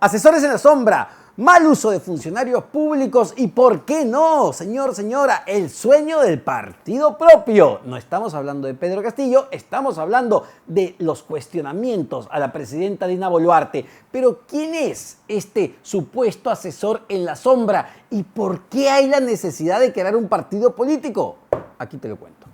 Asesores en la sombra, mal uso de funcionarios públicos y, ¿por qué no, señor, señora? El sueño del partido propio. No estamos hablando de Pedro Castillo, estamos hablando de los cuestionamientos a la presidenta Dina Boluarte. Pero, ¿quién es este supuesto asesor en la sombra? ¿Y por qué hay la necesidad de crear un partido político? Aquí te lo cuento.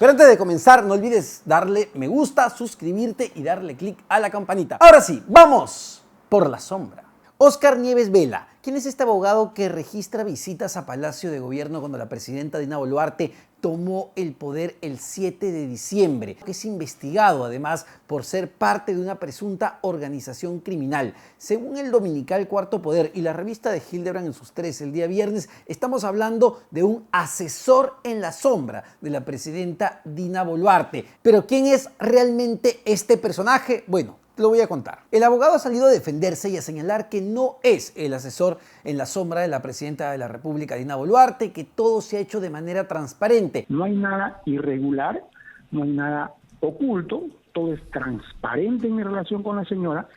Pero antes de comenzar, no olvides darle me gusta, suscribirte y darle clic a la campanita. Ahora sí, vamos por la sombra. Óscar Nieves Vela. ¿Quién es este abogado que registra visitas a Palacio de Gobierno cuando la presidenta Dina Boluarte tomó el poder el 7 de diciembre? Que es investigado además por ser parte de una presunta organización criminal. Según el dominical Cuarto Poder y la revista de Hildebrand en sus 3 el día viernes, estamos hablando de un asesor en la sombra de la presidenta Dina Boluarte. Pero ¿quién es realmente este personaje? Bueno, te lo voy a contar. El abogado ha salido a defenderse y a señalar que no es el asesor en la sombra de la presidenta de la República, Dina Boluarte, que todo se ha hecho de manera transparente. No hay nada irregular, no hay nada oculto, todo es transparente en mi relación con la señora.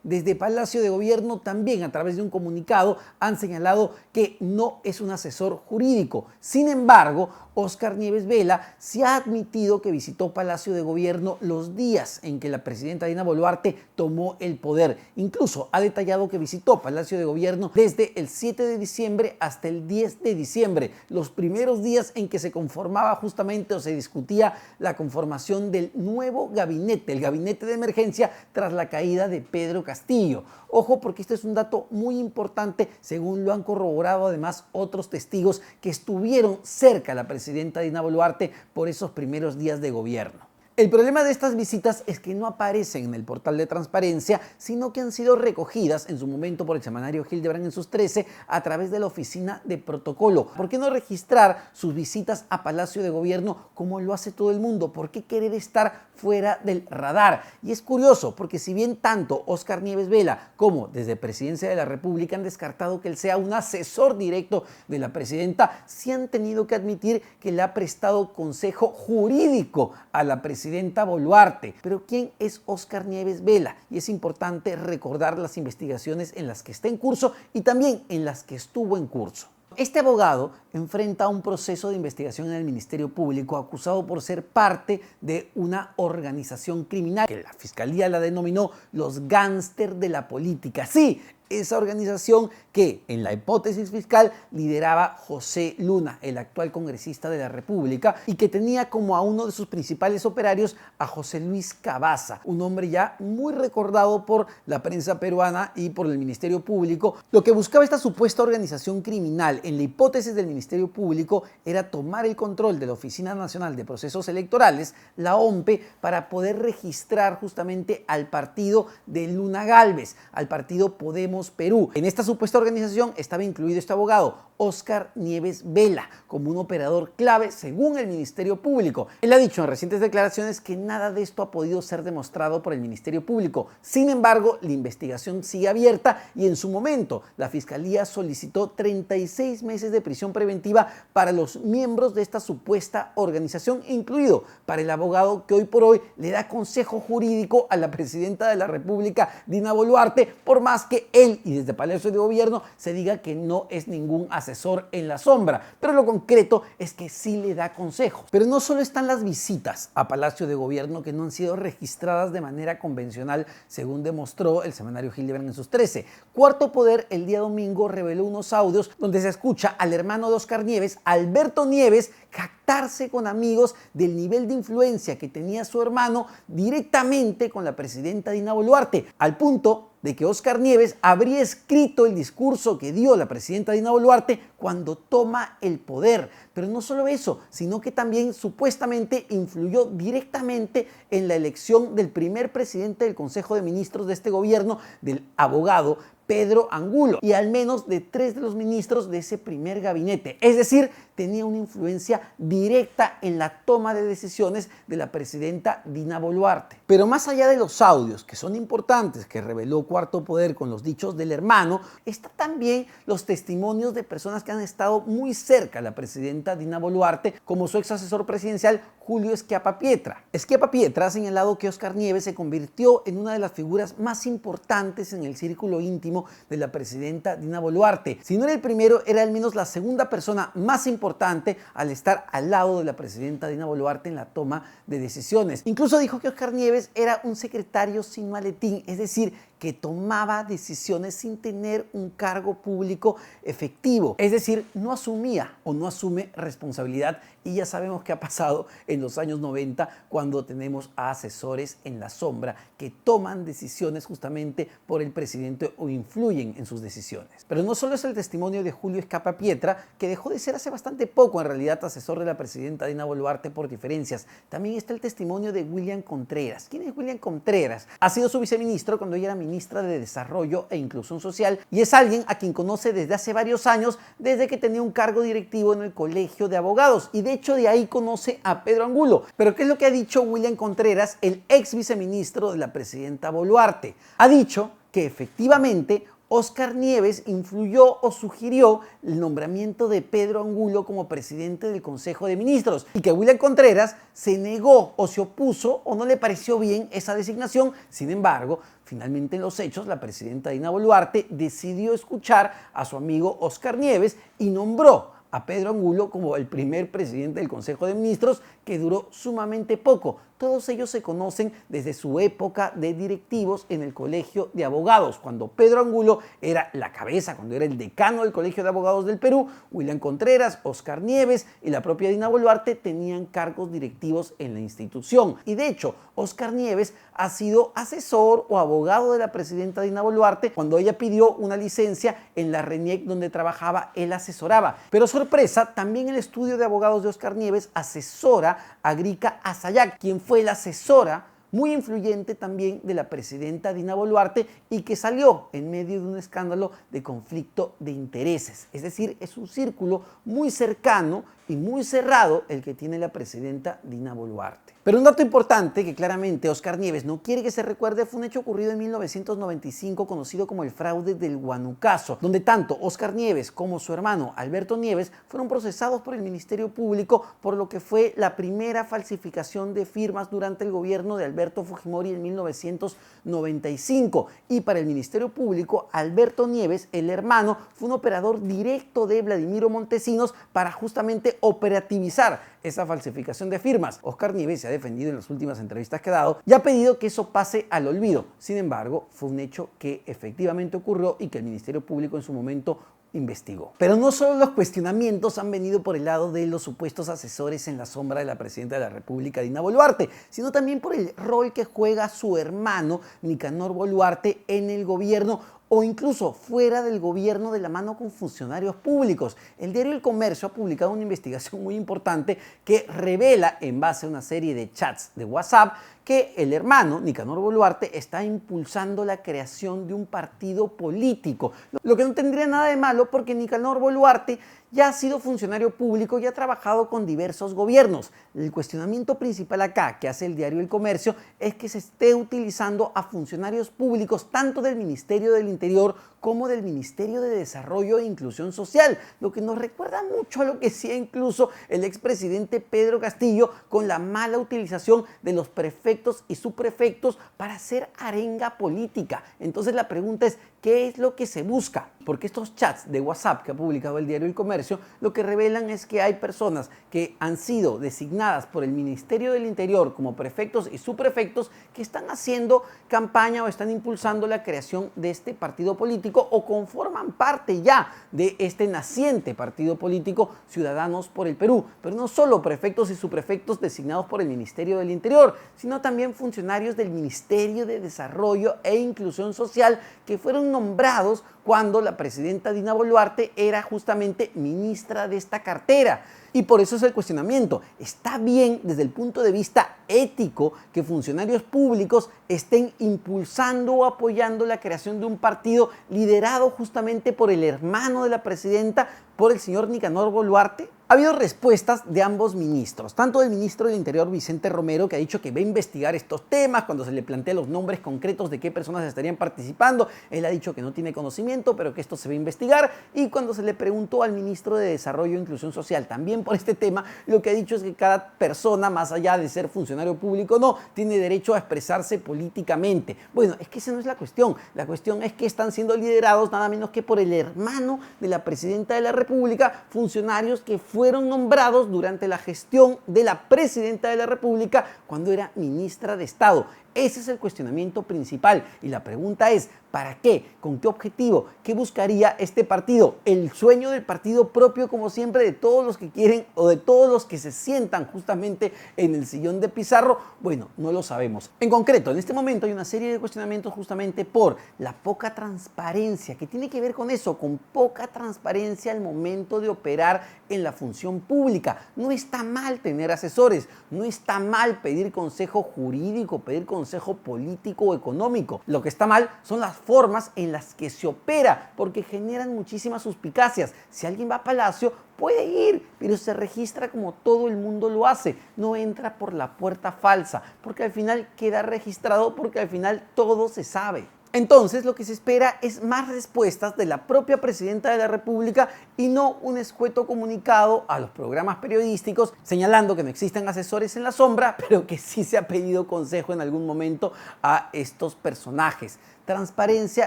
Desde Palacio de Gobierno también, a través de un comunicado, han señalado que no es un asesor jurídico. Sin embargo, Óscar Nieves Vela sí ha admitido que visitó Palacio de Gobierno los días en que la presidenta Dina Boluarte tomó el poder. Incluso ha detallado que visitó Palacio de Gobierno desde el 7 de diciembre hasta el 10 de diciembre, los primeros días en que se conformaba justamente o se discutía la conformación del nuevo gabinete, el gabinete de emergencia tras la caída de Pedro Castillo. Ojo, porque este es un dato muy importante, según lo han corroborado además otros testigos que estuvieron cerca a la presidenta Dina Boluarte por esos primeros días de gobierno. El problema de estas visitas es que no aparecen en el portal de transparencia, sino que han sido recogidas en su momento por el semanario Hildebrand en sus 13 a través de la oficina de protocolo. ¿Por qué no registrar sus visitas a Palacio de Gobierno como lo hace todo el mundo? ¿Por qué querer estar fuera del radar? Y es curioso, porque si bien tanto Óscar Nieves Vela como desde Presidencia de la República han descartado que él sea un asesor directo de la presidenta, sí han tenido que admitir que le ha prestado consejo jurídico a la presidenta Boluarte. Pero ¿quién es Óscar Nieves Vela? Y es importante recordar las investigaciones en las que está en curso y también en las que estuvo en curso. Este abogado enfrenta un proceso de investigación en el Ministerio Público acusado por ser parte de una organización criminal que la Fiscalía la denominó los gángsters de la política. Sí, esa organización que en la hipótesis fiscal lideraba José Luna, el actual congresista de la República, y que tenía como a uno de sus principales operarios a José Luis Cavazza, un hombre ya muy recordado por la prensa peruana y por el Ministerio Público. Lo que buscaba esta supuesta organización criminal en la hipótesis del Ministerio Público era tomar el control de la Oficina Nacional de Procesos Electorales, la OMPE, para poder registrar justamente al partido de Luna Gálvez, al partido Podemos Perú. En esta supuesta organización estaba incluido este abogado, Óscar Nieves Vela, como un operador clave según el Ministerio Público. Él ha dicho en recientes declaraciones que nada de esto ha podido ser demostrado por el Ministerio Público. Sin embargo, la investigación sigue abierta y en su momento la Fiscalía solicitó 36 meses de prisión preventiva para los miembros de esta supuesta organización, incluido para el abogado que hoy por hoy le da consejo jurídico a la presidenta de la República, Dina Boluarte, por más que él y desde Palacio de Gobierno se diga que no es ningún asesor en la sombra. Pero lo concreto es que sí le da consejos. Pero no solo están las visitas a Palacio de Gobierno que no han sido registradas de manera convencional, según demostró el semanario Hildebrand en sus 13. Cuarto Poder el día domingo reveló unos audios donde se escucha al hermano de Óscar Nieves, Alberto Nieves, jactarse con amigos del nivel de influencia que tenía su hermano directamente con la presidenta Dina Boluarte, al punto de que Óscar Nieves habría escrito el discurso que dio la presidenta Dina Boluarte cuando toma el poder. Pero no solo eso, sino que también supuestamente influyó directamente en la elección del primer presidente del Consejo de Ministros de este gobierno, del abogado Pedro Angulo y al menos de 3 de los ministros de ese primer gabinete. Es decir, tenía una influencia directa en la toma de decisiones de la presidenta Dina Boluarte. Pero más allá de los audios, que son importantes, que reveló Cuarto Poder con los dichos del hermano, está también los testimonios de personas que han estado muy cerca a la presidenta Dina Boluarte, como su ex asesor presidencial Julio Schiappapiedra. Schiappapiedra ha señalado que Óscar Nieves se convirtió en una de las figuras más importantes en el círculo íntimo de la presidenta Dina Boluarte. Si no era el primero, era al menos la segunda persona más importante al estar al lado de la presidenta Dina Boluarte en la toma de decisiones. Incluso dijo que Óscar Nieves era un secretario sin maletín, es decir, que tomaba decisiones sin tener un cargo público efectivo. Es decir, no asumía o no asume responsabilidad, y ya sabemos qué ha pasado en los años 90 cuando tenemos a asesores en la sombra que toman decisiones justamente por el presidente o influyen en sus decisiones. Pero no solo es el testimonio de Julio Schiappapiedra, que dejó de ser hace bastante poco en realidad asesor de la presidenta Dina Boluarte por diferencias. También está el testimonio de William Contreras. ¿Quién es William Contreras? Ha sido su viceministro cuando ella era ministra de Desarrollo e Inclusión Social y es alguien a quien conoce desde hace varios años, desde que tenía un cargo directivo en el Colegio de Abogados, y de hecho de ahí conoce a Pedro Angulo. Pero ¿qué es lo que ha dicho William Contreras, el ex viceministro de la presidenta Boluarte? Ha dicho que efectivamente Óscar Nieves influyó o sugirió el nombramiento de Pedro Angulo como presidente del Consejo de Ministros y que William Contreras se negó o se opuso o no le pareció bien esa designación. Sin embargo, finalmente en los hechos, la presidenta Dina Boluarte decidió escuchar a su amigo Óscar Nieves y nombró a Pedro Angulo como el primer presidente del Consejo de Ministros, que duró sumamente poco. Todos ellos se conocen desde su época de directivos en el Colegio de Abogados, cuando Pedro Angulo era la cabeza, cuando era el decano del Colegio de Abogados del Perú. William Contreras, Óscar Nieves y la propia Dina Boluarte tenían cargos directivos en la institución. Y de hecho, Óscar Nieves ha sido asesor o abogado de la presidenta Dina Boluarte. Cuando ella pidió una licencia en la RENIEC donde trabajaba, él asesoraba. Pero sorpresa, también el estudio de abogados de Óscar Nieves asesora a Grica Asayac, quien fue la asesora muy influyente también de la presidenta Dina Boluarte y que salió en medio de un escándalo de conflicto de intereses. Es decir, es un círculo muy cercano y muy cerrado el que tiene la presidenta Dina Boluarte. Pero un dato importante que claramente Óscar Nieves no quiere que se recuerde fue un hecho ocurrido en 1995 conocido como el fraude del Huanucaso, donde tanto Óscar Nieves como su hermano Alberto Nieves fueron procesados por el Ministerio Público por lo que fue la primera falsificación de firmas durante el gobierno de Alberto Fujimori en 1995. Y para el Ministerio Público, Alberto Nieves, el hermano, fue un operador directo de Vladimiro Montesinos para justamente operativizar esa falsificación de firmas. Óscar Nieves se ha defendido en las últimas entrevistas que ha dado y ha pedido que eso pase al olvido. Sin embargo, fue un hecho que efectivamente ocurrió y que el Ministerio Público en su momento investigó. Pero no solo los cuestionamientos han venido por el lado de los supuestos asesores en la sombra de la presidenta de la República, Dina Boluarte, sino también por el rol que juega su hermano Nicanor Boluarte en el gobierno o incluso fuera del gobierno de la mano con funcionarios públicos. El diario El Comercio ha publicado una investigación muy importante que revela, en base a una serie de chats de WhatsApp, que el hermano Nicanor Boluarte está impulsando la creación de un partido político, lo que no tendría nada de malo porque Nicanor Boluarte ya ha sido funcionario público y ha trabajado con diversos gobiernos. El cuestionamiento principal acá que hace el diario El Comercio es que se esté utilizando a funcionarios públicos tanto del Ministerio del Interior como del Ministerio de Desarrollo e Inclusión Social, lo que nos recuerda mucho a lo que hacía incluso el expresidente Pedro Castillo con la mala utilización de los prefectos y subprefectos para hacer arenga política. Entonces la pregunta es, ¿qué es lo que se busca? Porque estos chats de WhatsApp que ha publicado el diario El Comercio lo que revelan es que hay personas que han sido designadas por el Ministerio del Interior como prefectos y subprefectos que están haciendo campaña o están impulsando la creación de este partido político o conforman parte ya de este naciente partido político Ciudadanos por el Perú. Pero no solo prefectos y subprefectos designados por el Ministerio del Interior, sino también funcionarios del Ministerio de Desarrollo e Inclusión Social que fueron nombrados cuando la presidenta Dina Boluarte era justamente ministra de esta cartera. Y por eso es el cuestionamiento. ¿Está bien desde el punto de vista ético que funcionarios públicos estén impulsando o apoyando la creación de un partido liderado justamente por el hermano de la presidenta, por el señor Nicanor Boluarte? Ha habido respuestas de ambos ministros, tanto del ministro del Interior Vicente Romero, que ha dicho que va a investigar estos temas cuando se le plantea los nombres concretos de qué personas estarían participando. Él ha dicho que no tiene conocimiento, pero que esto se va a investigar. Y cuando se le preguntó al ministro de Desarrollo e Inclusión Social también por este tema, lo que ha dicho es que cada persona, más allá de ser funcionario público o no, tiene derecho a expresarse políticamente. Bueno, es que esa no es la cuestión. La cuestión es que están siendo liderados nada menos que por el hermano de la presidenta de la República, funcionarios que fueron nombrados durante la gestión de la presidenta de la República cuando era ministra de Estado. Ese es el cuestionamiento principal y la pregunta es, ¿para qué? ¿Con qué objetivo? ¿Qué buscaría este partido? ¿El sueño del partido propio, como siempre, de todos los que quieren o de todos los que se sientan justamente en el sillón de Pizarro? Bueno, no lo sabemos. En concreto, en este momento hay una serie de cuestionamientos justamente por la poca transparencia, que tiene que ver con eso, con poca transparencia al momento de operar en la función pública. No está mal tener asesores, no está mal pedir consejo jurídico, pedir consejo político o económico. Lo que está mal son las formas en las que se opera, porque generan muchísimas suspicacias. Si alguien va a Palacio, puede ir, pero se registra como todo el mundo lo hace. No entra por la puerta falsa, porque al final queda registrado, porque al final todo se sabe. Entonces, lo que se espera es más respuestas de la propia presidenta de la República y no un escueto comunicado a los programas periodísticos señalando que no existen asesores en la sombra, pero que sí se ha pedido consejo en algún momento a estos personajes. Transparencia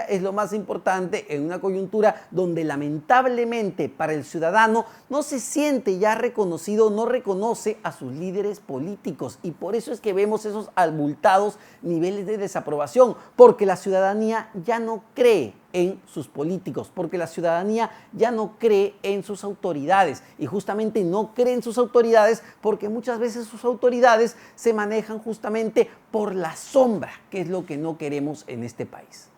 es lo más importante en una coyuntura donde lamentablemente para el ciudadano no se siente ya reconocido, no reconoce a sus líderes políticos y por eso es que vemos esos abultados niveles de desaprobación, porque la ciudadanía ya no cree en sus políticos, porque la ciudadanía ya no cree en sus autoridades y justamente no cree en sus autoridades porque muchas veces sus autoridades se manejan justamente por la sombra, que es lo que no queremos en este país.